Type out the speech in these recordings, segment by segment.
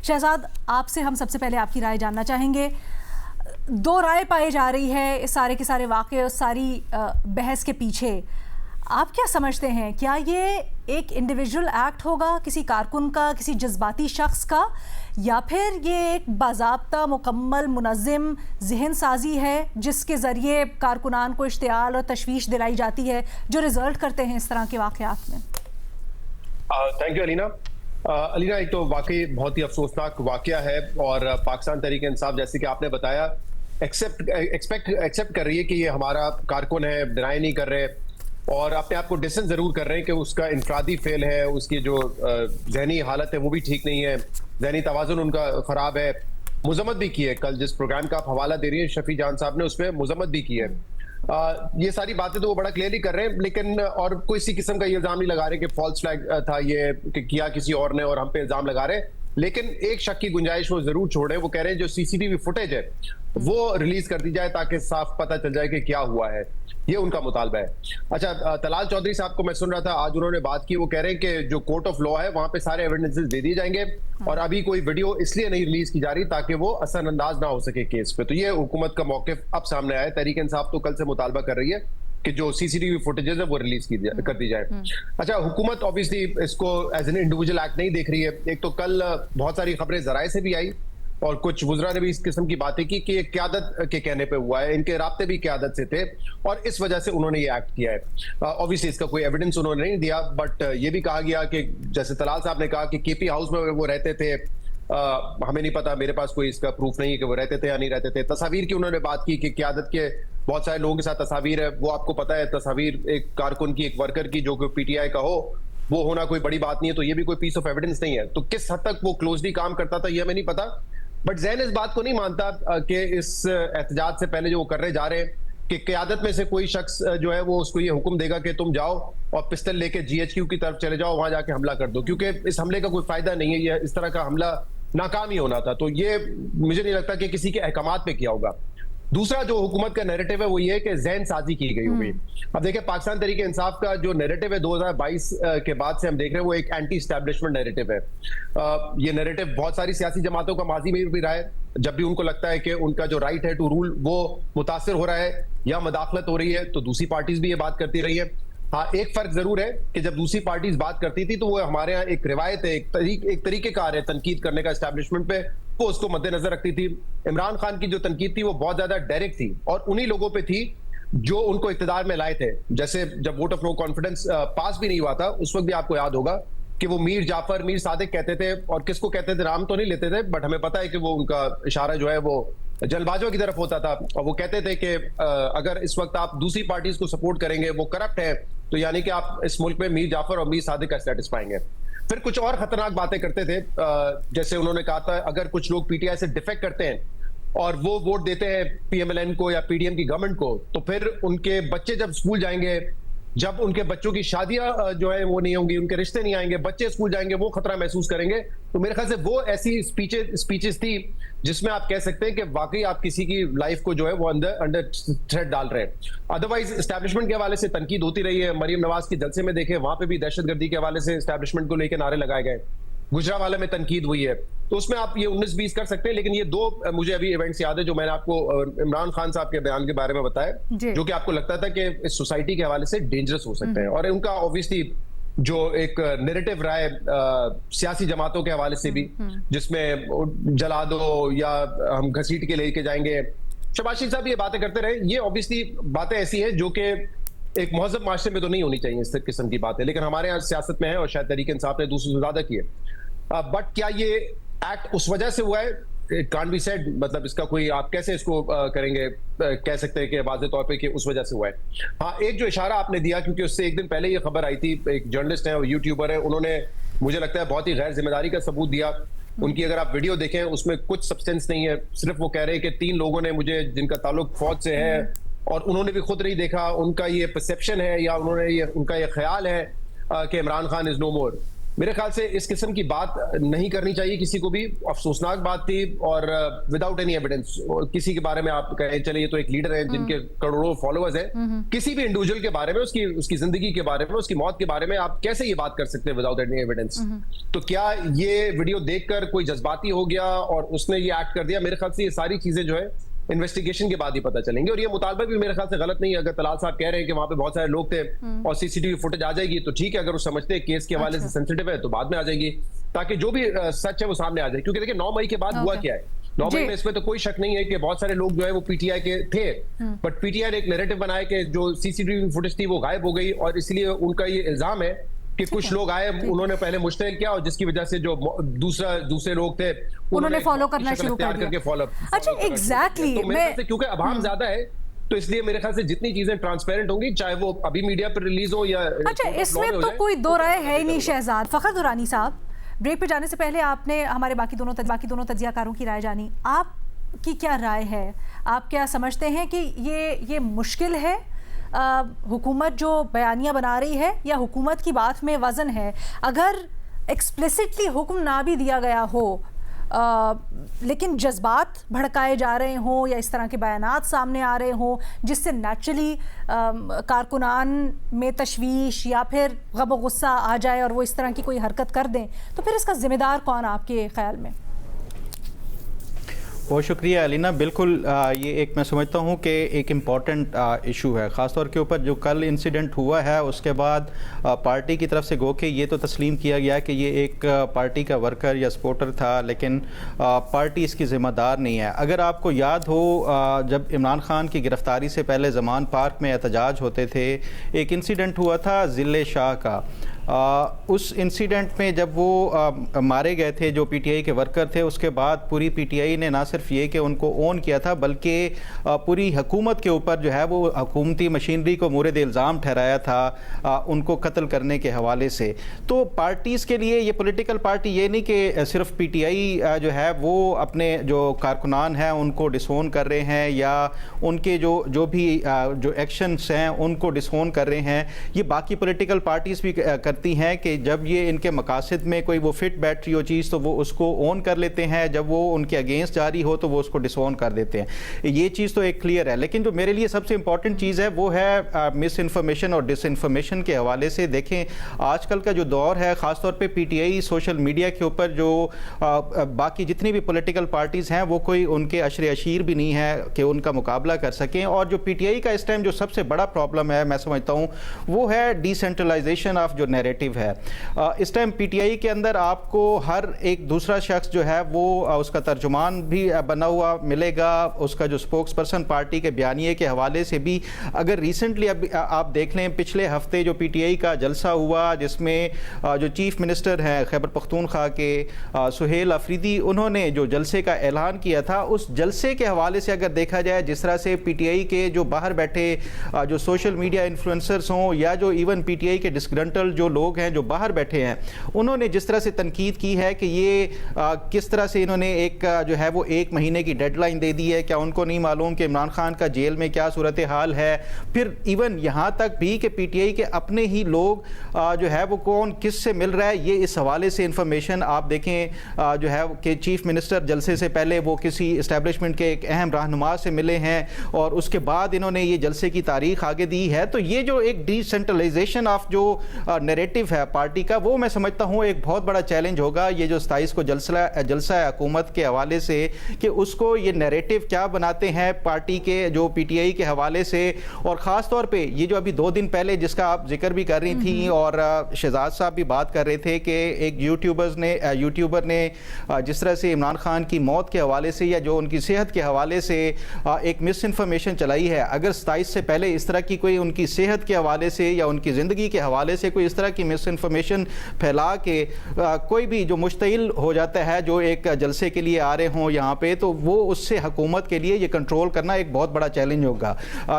شہزاد آپ سے ہم سب سے پہلے آپ کی رائے جاننا چاہیں گے. دو رائے پائی جا رہی ہے اس سارے کے سارے واقعے اور ساری بحث کے پیچھے. آپ کیا سمجھتے ہیں, کیا یہ ایک انڈیویجول ایکٹ ہوگا کسی کارکن کا, کسی جذباتی شخص کا, یا پھر یہ ایک باضابطہ مکمل منظم ذہن سازی ہے جس کے ذریعے کارکنان کو اشتعال اور تشویش دلائی جاتی ہے جو رزلٹ کرتے ہیں اس طرح کے واقعات میں؟ تھینک یو علینا. علینا, ایک تو واقعی بہت ہی افسوسناک واقعہ ہے اور پاکستان تحریک انصاف جیسے کہ آپ نے بتایا ایکسپٹ کر رہی ہے کہ یہ ہمارا کارکن ہے, ڈینائی نہیں کر رہے اور اپنے آپ کو ڈسٹنس ضرور کر رہے ہیں کہ اس کا انفرادی فیل ہے, اس کی جو ذہنی حالت ہے وہ بھی ٹھیک نہیں ہے, ذہنی توازن ان کا خراب ہے. مذمت بھی کی ہے, کل جس پروگرام کا آپ حوالہ دے رہی ہیں شفیع جان صاحب نے اس میں مذمت بھی کی ہے. یہ ساری باتیں تو وہ بڑا کلیئرلی کر رہے ہیں, لیکن اور کوئی اسی قسم کا یہ الزام نہیں لگا رہے کہ فالس فلیگ تھا یہ کہ کیا کسی اور نے اور ہم پہ الزام لگا رہے ہیں. لیکن ایک شک کی گنجائش وہ ضرور چھوڑیں, وہ کہہ رہے ہیں جو CCTV فوٹیج ہے وہ ریلیز کر دی جائے تاکہ صاف پتہ چل جائے کہ کیا ہوا ہے. یہ ان کا مطالبہ ہے. اچھا, طلال چودھری صاحب کو میں سن رہا تھا, آج انہوں نے بات کی, وہ کہہ رہے ہیں کہ جو کورٹ آف لا ہے وہاں پہ سارے ایویڈنسز دے دیے جائیں گے اور ابھی کوئی ویڈیو اس لیے نہیں ریلیز کی جا رہی تاکہ وہ اثر انداز نہ ہو سکے کیس پہ. تو یہ حکومت کا موقف اب سامنے آیا ہے. تحریک انصاف تو کل سے مطالبہ کر رہی ہے کہ جو CCTV فوٹیجز ہے وہ ریلیز کر دی جائے. اچھا, حکومت obviously اس کو ایز این انڈیویجول ایکٹ نہیں دیکھ رہی ہے. ایک تو کل بہت ساری خبریں ذرائع سے بھی آئی اور کچھ وزراء نے بھی اس قسم کی باتیں کی کہ یہ قیادت کے کہنے پہ ہوا ہے, ان کے رابطے بھی قیادت سے تھے اور اس وجہ سے انہوں نے یہ ایکٹ کیا ہے. obviously اس کا کوئی ایویڈنس انہوں نے نہیں دیا, بٹ یہ بھی کہا گیا کہ جیسے طلال صاحب نے کہا کہ KP ہاؤس میں وہ رہتے تھے, ہمیں نہیں پتا, میرے پاس کوئی اس کا پروف نہیں ہے کہ وہ رہتے تھے یا نہیں رہتے تھے. تصاویر کی انہوں نے بات کی کہ قیادت کے بہت سارے لوگوں کے ساتھ تصاویر ہے. وہ آپ کو پتا ہے تصاویر ایک کارکن کی, ایک ورکر کی جو کہ PTI کا ہو, وہ ہونا کوئی بڑی بات نہیں ہے. تو یہ بھی کوئی پیس آف ایویڈنس نہیں ہے. تو کس حد تک وہ کلوزلی کام کرتا تھا یہ ہمیں نہیں پتا, بٹ ذہن اس بات کو نہیں مانتا کہ اس احتجاج سے پہلے جو وہ کرنے جا رہے ہیں کہ قیادت میں سے کوئی شخص جو ہے وہ اس کو یہ حکم دے گا کہ تم جاؤ اور پسٹل لے کے GHQ کی طرف چلے جاؤ, وہاں جا کے حملہ کر دو, کیونکہ اس حملے کا کوئی فائدہ نہیں ہے. یہ اس طرح کا حملہ ناکام ہی ہونا تھا. تو یہ مجھے نہیں لگتا کہ کسی کے احکامات پہ کیا ہوگا. دوسرا جو حکومت کا نیریٹو ہے وہ یہ ہے کہ ذہن سازی کی گئی ہوگی. اب دیکھیں پاکستان تحریک انصاف کا جو نیریٹو ہے 2022 کے بعد سے ہم دیکھ رہے ہیں وہ ایک اینٹی اسٹیبلشمنٹ نیریٹو ہے. یہ نیریٹو بہت ساری سیاسی جماعتوں کا ماضی میں بھی رہا ہے, جب بھی ان کو لگتا ہے کہ ان کا جو رائٹ ہے ٹو رول وہ متاثر ہو رہا ہے یا مداخلت ہو رہی ہے تو دوسری پارٹیز بھی یہ بات کرتی رہی ہے. ہاں, ایک فرق ضرور ہے کہ جب دوسری پارٹیز بات کرتی تھی تو وہ ہمارے ہاں ایک روایت ہے, ایک طریقہ کار ہے تنقید کرنے کا اسٹیبلشمنٹ پہ, وہ اس کو مد نظر رکھتی تھی. عمران خان کی جو تنقید تھی وہ بہت زیادہ ڈائریکٹ تھی اور انہی لوگوں پہ تھی جو ان کو اقتدار میں لائے تھے. جیسے جب ووٹ آف نو کانفیڈنس پاس بھی نہیں ہوا تھا اس وقت بھی آپ کو یاد ہوگا کہ وہ میر جعفر, میر صادق کہتے تھے, اور کس کو کہتے تھے نام تو نہیں لیتے تھے بٹ ہمیں پتا ہے کہ وہ ان کا اشارہ جو ہے وہ جلد بازوں کی طرف ہوتا تھا, اور وہ کہتے تھے کہ اگر اس وقت آپ دوسری پارٹیز کو سپورٹ کریں گے وہ کرپٹ ہے تو یعنی کہ آپ اس ملک میں میر جعفر اور میر صادق کا اسٹیٹس پائیں گے. پھر کچھ اور خطرناک باتیں کرتے تھے, جیسے انہوں نے کہا تھا اگر کچھ لوگ PTI سے ڈیفیکٹ کرتے ہیں اور وہ ووٹ دیتے ہیں PMLN کو یا PDM کی گورنمنٹ کو, تو پھر ان کے بچے جب اسکول جائیں گے, جب ان کے بچوں کی شادیاں جو ہے وہ نہیں ہوں گی, ان کے رشتے نہیں آئیں گے, بچے اسکول جائیں گے, وہ خطرہ محسوس کریں گے. تو میرے خیال سے وہ ایسی اسپیچز تھی جس میں آپ کہہ سکتے ہیں کہ واقعی آپ کسی کی لائف کو جو ہے وہ انڈر تھریٹ ڈال رہے ہیں. ادروائز اسٹیبلشمنٹ کے حوالے سے تنقید ہوتی رہی ہے. مریم نواز کی جلسے میں دیکھیں وہاں پہ بھی دہشت گردی کے حوالے سے اسٹیبلشمنٹ کو لے کے نعرے لگائے گئے. گجرانوالہ میں تنقید ہوئی ہے. تو اس میں آپ یہ 19-20 کر سکتے ہیں, لیکن یہ دو مجھے ابھی ایونٹس یاد ہے جو میں نے آپ کو عمران خان صاحب کے بیان کے بارے میں بتایا, جو کہ آپ کو لگتا تھا کہ اس سوسائٹی کے حوالے سے ڈینجرس ہو سکتے ہیں. اور ان کا obviously جو ایک نیریٹو رہا ہے سیاسی جماعتوں کے حوالے سے بھی, جس میں جلا دو یا ہم گھسیٹ کے لے کے جائیں گے. شہباز شریف صاحب یہ باتیں کرتے رہے, یہ obviously باتیں ایسی ہیں جو کہ ایک مہذب معاشرے میں تو نہیں ہونی چاہیے اس قسم کی باتیں, لیکن ہمارے یہاں سیاست میں ہے اور شاید تحریک انصاف نے دوسروں سے زیادہ کی ہے. بٹ کیا یہ ایکٹ اس وجہ سے ہوا ہے, اٹ کانٹ بی سیڈ, مطلب اس کا کوئی آپ کیسے اس کو کریں گے, کہہ سکتے ہیں کہ واضح طور پہ کہ اس وجہ سے ہوا ہے. ہاں, ایک جو اشارہ آپ نے دیا, کیونکہ اس سے ایک دن پہلے یہ خبر آئی تھی, ایک جرنلسٹ ہے اور یوٹیوبر ہے, انہوں نے مجھے لگتا ہے بہت ہی غیر ذمہ داری کا ثبوت دیا. ان کی اگر آپ ویڈیو دیکھیں اس میں کچھ سبسٹینس نہیں ہے, صرف وہ کہہ رہے ہیں کہ 3 لوگوں نے مجھے جن کا تعلق فوج سے ہے اور انہوں نے بھی خود نہیں دیکھا, ان کا یہ پرسیپشن ہے یا ان کا یہ خیال ہے کہ عمران خان از نو مور. میرے خیال سے اس قسم کی بات نہیں کرنی چاہیے کسی کو بھی. افسوسناک بات تھی اور وداؤٹ اینی ایویڈنس کسی کے بارے میں آپ کہیں چلے یہ تو ایک لیڈر ہے جن کے کروڑوں فالوورز ہیں, کسی بھی انڈیویجول کے بارے میں اس کی زندگی کے بارے میں اس کی موت کے بارے میں آپ کیسے یہ بات کر سکتے ہیں وداؤٹ اینی ایویڈنس؟ تو کیا یہ ویڈیو دیکھ کر کوئی جذباتی ہو گیا اور اس نے یہ ایکٹ کر دیا؟ میرے خیال سے یہ ساری چیزیں جو ہے انویسٹیگیشن کے بعد ہی پتہ چلیں گے. اور یہ مطالبہ بھی میرے خیال سے غلط نہیں ہے. اگر طلال صاحب کہہ رہے ہیں کہ وہاں پہ بہت سارے لوگ تھے اور سی سی ٹی وی فوٹیج آ جائے گی تو ٹھیک ہے, اگر وہ سمجھتے ہیں کیس کے حوالے سے سینسٹیو ہے تو بعد میں آ جائے گی, تاکہ جو بھی سچ ہے وہ سامنے آ جائے. کیونکہ دیکھیں 9 مئی کے بعد ہوا کیا ہے, 9 مئی میں اس میں تو کوئی شک نہیں ہے کہ بہت سارے لوگ جو ہے وہ پی ٹی آئی کے تھے, بٹ پی ٹی آئی نے ایک نیریٹو بنایا کہ جو سی سی ٹی وی فوٹیج تھی وہ غائب ہو گئی, اور اس لیے ان کا یہ الزام ہے کہ کچھ لوگ آئے, انہوں نے پہلے مشتعل کیا اور جس کی وجہ سے جو دوسرے لوگ تھے انہوں نے فالو کرنا شروع کر دیا. اچھا ایگزیکٹلی, کیونکہ عوام زیادہ ہے تو اس لیے میرے خیال سے جتنی چیزیں ٹرانسپیرنٹ ہوں گی, چاہے وہ ابھی میڈیا پر ریلیز ہو یا اچھا اس میں تو کوئی دو رائے ہے ہی نہیں. شہزاد فخر درانی صاحب, بریک پہ جانے سے پہلے آپ نے ہمارے باقی دونوں تجزیہ کاروں کی رائے جانی. آپ کی کیا رائے ہے؟ آپ کیا سمجھتے ہیں کہ یہ مشکل ہے حکومت جو بیانیہ بنا رہی ہے, یا حکومت کی بات میں وزن ہے؟ اگر ایکسپلیسٹلی حکم نہ بھی دیا گیا ہو لیکن جذبات بھڑکائے جا رہے ہوں یا اس طرح کے بیانات سامنے آ رہے ہوں جس سے نیچرلی کارکنان میں تشویش یا پھر غم و غصہ آ جائے اور وہ اس طرح کی کوئی حرکت کر دیں, تو پھر اس کا ذمہ دار کون آپ کے خیال میں؟ بہت شکریہ علینا. بالکل یہ ایک میں سمجھتا ہوں کہ ایک امپورٹنٹ ایشو ہے, خاص طور کے اوپر جو کل انسیڈنٹ ہوا ہے اس کے بعد پارٹی کی طرف سے گو کہ یہ تو تسلیم کیا گیا کہ یہ ایک پارٹی کا ورکر یا سپورٹر تھا, لیکن پارٹی اس کی ذمہ دار نہیں ہے. اگر آپ کو یاد ہو جب عمران خان کی گرفتاری سے پہلے زمان پارک میں احتجاج ہوتے تھے, ایک انسیڈنٹ ہوا تھا ضلع شاہ کا. اس انسیڈنٹ میں جب وہ مارے گئے تھے جو پی ٹی آئی کے ورکر تھے, اس کے بعد پوری پی ٹی آئی نے نہ صرف یہ کہ ان کو اون کیا تھا بلکہ پوری حکومت کے اوپر جو ہے وہ حکومتی مشینری کو مورد الزام ٹھہرایا تھا ان کو قتل کرنے کے حوالے سے. تو پارٹیز کے لیے یہ پولیٹیکل پارٹی یہ نہیں کہ صرف پی ٹی آئی جو ہے وہ اپنے جو کارکنان ہیں ان کو ڈسون کر رہے ہیں یا ان کے جو بھی جو ایکشنز ہیں ان کو ڈسون کر رہے ہیں, یہ باقی پولیٹیکل پارٹیز بھی ہیں کہ جب یہ ان کے مقاصد میں کوئی وہ فٹ بیٹھ رہی ہو چیز تو وہ اس کو اون کر لیتے ہیں, جب وہ ان کے اگینسٹ جاری ہو تو وہ اس کو ڈس اون کر دیتے ہیں. یہ چیز تو ایک کلیئر ہے. لیکن جو میرے لیے سب سے امپورٹنٹ چیز ہے وہ ہے مس انفارمیشن اور ڈس انفارمیشن کے حوالے سے. دیکھیں آج کل کا جو دور ہے, خاص طور پہ P T I social media کے اوپر جو باقی جتنی بھی پولیٹیکل پارٹیز ہیں وہ کوئی ان کے عشر عشیر بھی نہیں ہے کہ ان کا مقابلہ کر سکیں. اور جو پی ٹی آئی کا اس ٹائم جو سب سے بڑا پرابلم ہے میں سمجھتا ہوں وہ ہے ڈی سینٹرلائزیشن آف جو نیریٹو ہے. اس ٹائم پی ٹی آئی کے اندر آپ کو ہر ایک دوسرا شخص جو ہے وہ اس کا ترجمان بھی بنا ہوا ملے گا, اس کا جو سپوکس پرسن پارٹی کے بیانیے کے حوالے سے بھی. اگر ریسنٹلی اب آپ دیکھ لیں پچھلے ہفتے جو پی ٹی آئی کا جلسہ ہوا جس میں جو چیف منسٹر ہیں خیبر پختونخوا کے سہیل افریدی, انہوں نے جو جلسے کا اعلان کیا تھا, اس جلسے کے حوالے سے اگر دیکھا جائے جس طرح سے پی ٹی آئی کے جو باہر بیٹھے جو سوشل میڈیا انفلوئنسرز ہوں یا جو ایون پی ٹی آئی کے ڈسگرنٹل جو لوگ ہیں جو باہر بیٹھے ہیں, انہوں نے جس طرح سے تنقید کی ہے کہ یہ کس طرح سے انہوں نے ایک جو ہے وہ 1 مہینے کی ڈیڈ لائن دے دی ہے. کیا ان کو نہیں معلوم کہ عمران خان کا جیل میں کیا صورتحال ہے؟ پھر ایون یہاں تک بھی کہ پی ٹی آئی کے اپنے ہی لوگ جو ہے وہ کون کس سے مل رہا ہے, یہ اس حوالے سے انفارمیشن آپ دیکھیں جو ہے کہ چیف منسٹر جلسے سے پہلے وہ کسی اسٹیبلشمنٹ کے ایک اہم رہنما سے ملے ہیں اور اس کے بعد انہوں نے یہ جلسے کی تاریخ آگے دی ہے. تو یہ جو ایک ڈی سینٹرلائزیشن آف جو نیریٹو ہے پارٹی کا, وہ میں سمجھتا ہوں ایک بہت بڑا چیلنج ہوگا یہ جو 27 کو جلسہ حکومت کے حوالے سے, کہ اس کو یہ نیریٹو کیا بناتے ہیں پارٹی کے جو پی ٹی آئی کے حوالے سے. اور خاص طور پہ یہ جو ابھی 2 دن پہلے جس کا آپ ذکر بھی کر رہی تھیں اور شہزاد صاحب بھی بات کر رہے تھے کہ ایک یوٹیوبر نے جس طرح سے عمران خان کی موت کے حوالے سے یا جو ان کی صحت کے حوالے سے ایک مس انفارمیشن چلائی ہے. اگر 27 سے پہلے اس طرح کی کوئی ان کی صحت کے حوالے سے یا ان کی زندگی کے حوالے سے کوئی اس طرح کی مس انفارمیشن پھیلا کے کوئی بھی جو مشتعل ہو جاتا ہے جو ایک جلسے کے لیے آ رہے ہوں یہاں پہ, تو وہ اس سے حکومت کے لیے یہ کنٹرول کرنا ایک بہت بڑا چیلنج ہوگا.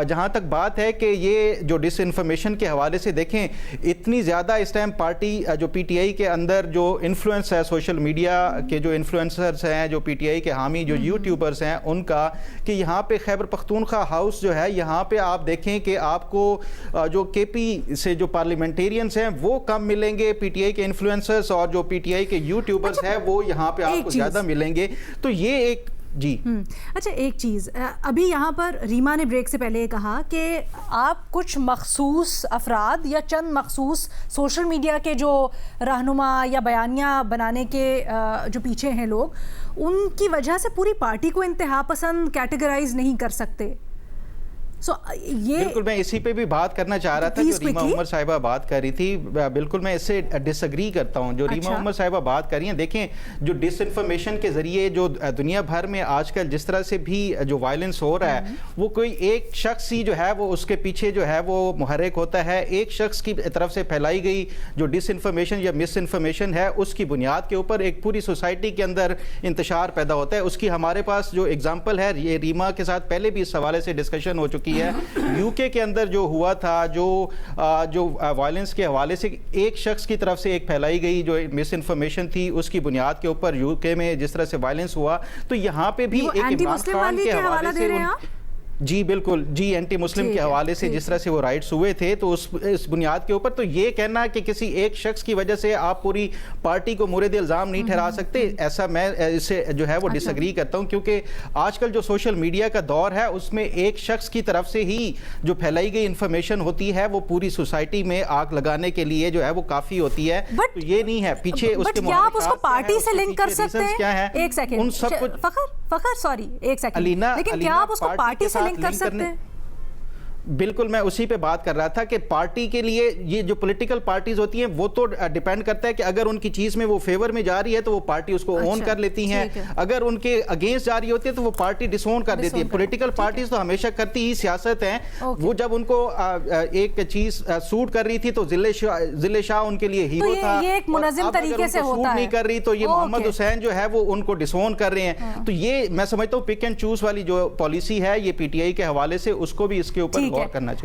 جہاں تک بات ہے کہ یہ جو ڈس انفارمیشن کے حوالے سے دیکھیں اتنی زیادہ اس ٹائم پارٹی جو پی ٹی آئی کے اندر جو انفلوئنس ہے سوشل میڈیا کے جو انفلوئنسرز ہیں جو پی ٹی آئی کے حامی جو یوٹیوبرز ہیں ان کا, کہ یہاں پہ خیبر پختونخوا ہاؤس جو ہے یہاں پہ آپ دیکھیں کہ آپ کو جو کے پی سے جو پارلیمنٹیرینز ہیں وہ کم ملیں گے, پی ٹی آئی کے انفلوئنسرز اور جو پی ٹی آئی کے یوٹیوبرز ہیں وہ یہاں پہ آپ کو زیادہ ملیں گے. تو یہ ایک جی اچھا ایک چیز, ابھی یہاں پر ریما نے بریک سے پہلے یہ کہا کہ آپ کچھ مخصوص افراد یا چند مخصوص سوشل میڈیا کے جو رہنما یا بیانیہ بنانے کے جو پیچھے ہیں لوگ, ان کی وجہ سے پوری پارٹی کو انتہا پسند کیٹیگرائز نہیں کر سکتے. یہ بالکل میں اسی پہ بھی بات کرنا چاہ رہا تھا جو ریما عمر صاحبہ بات کر رہی تھی. بالکل میں اس سے ڈس ایگری کرتا ہوں جو ریما عمر صاحبہ بات کر رہی ہیں. دیکھیں جو ڈس انفارمیشن کے ذریعے جو دنیا بھر میں آج کل جس طرح سے بھی جو وائلنس ہو رہا ہے, وہ کوئی ایک شخص ہی جو ہے وہ اس کے پیچھے جو ہے وہ محرک ہوتا ہے. ایک شخص کی طرف سے پھیلائی گئی جو ڈس انفارمیشن یا مس انفارمیشن ہے, اس کی بنیاد کے اوپر ایک پوری سوسائٹی کے اندر انتشار پیدا ہوتا ہے. اس کی ہمارے پاس جو اگزامپل ہے, یہ ریما کے ساتھ پہلے بھی اس حوالے سے ڈسکشن ہو چکی ہے. یو کے اندر جو ہوا تھا, جو وائلنس کے حوالے سے ایک شخص کی طرف سے ایک پھیلائی گئی جو مس انفارمیشن تھی, اس کی بنیاد کے اوپر یو کے میں جس طرح سے وائلنس ہوا, تو یہاں پہ بھی ایک عمران خان کے حوالے سے جی بالکل جی اینٹی مسلم کے حوالے سے جس طرح سے وہ رائٹس ہوئے تھے, تو اس بنیاد کے اوپر تو یہ کہنا کہ کسی ایک شخص کی وجہ سے آپ پوری پارٹی کو مورد الزام نہیں ٹھہرا سکتے, ایسا میں اس سے جو ہے وہ ڈس ایگری کرتا ہوں. کیونکہ آج کل جو سوشل میڈیا کا دور ہے اس میں ایک شخص کی طرف سے ہی جو پھیلائی گئی انفارمیشن ہوتی ہے وہ پوری سوسائٹی میں آگ لگانے کے لیے جو ہے وہ کافی ہوتی ہے. تو یہ نہیں ہے پیچھے اس کے کیا آپ اس کو پارٹی سے لنک کر سکتے ہیں؟ ایک سیکنڈ ان سب کچھ فخر سوری ایک سیکنڈ, لیکن کیا آپ اس کو پارٹی سے لنک کر سکتے ہیں؟ بالکل میں اسی پہ بات کر رہا تھا کہ پارٹی کے لیے یہ جو پولیٹیکل پارٹیز ہوتی ہیں وہ تو ڈیپینڈ کرتا ہے کہ اگر ان کی چیز میں وہ فیور میں جا رہی ہے تو وہ پارٹی اس کو اون کر لیتی ہیں, اگر ان کے اگینسٹ جا رہی ہوتی ہے تو وہ پارٹی ڈس اون کر دیتی ہے. پولیٹیکل پارٹیز تو ہمیشہ کرتی ہی سیاست ہیں. وہ جب ان کو ایک چیز سوٹ کر رہی تھی تو ضلع شاہ ان کے لیے ہیرو تھا, یہ ایک منظم طریقے سے ہوتا ہے. نہیں کر رہی تو یہ محمد حسین جو ہے وہ ان کو ڈس اون کر رہے ہیں. تو یہ میں سمجھتا ہوں پک اینڈ چوز والی جو پالیسی ہے یہ پی ٹی آئی کے حوالے سے اس کو بھی اس کے اوپر غور کرنا چاہیے.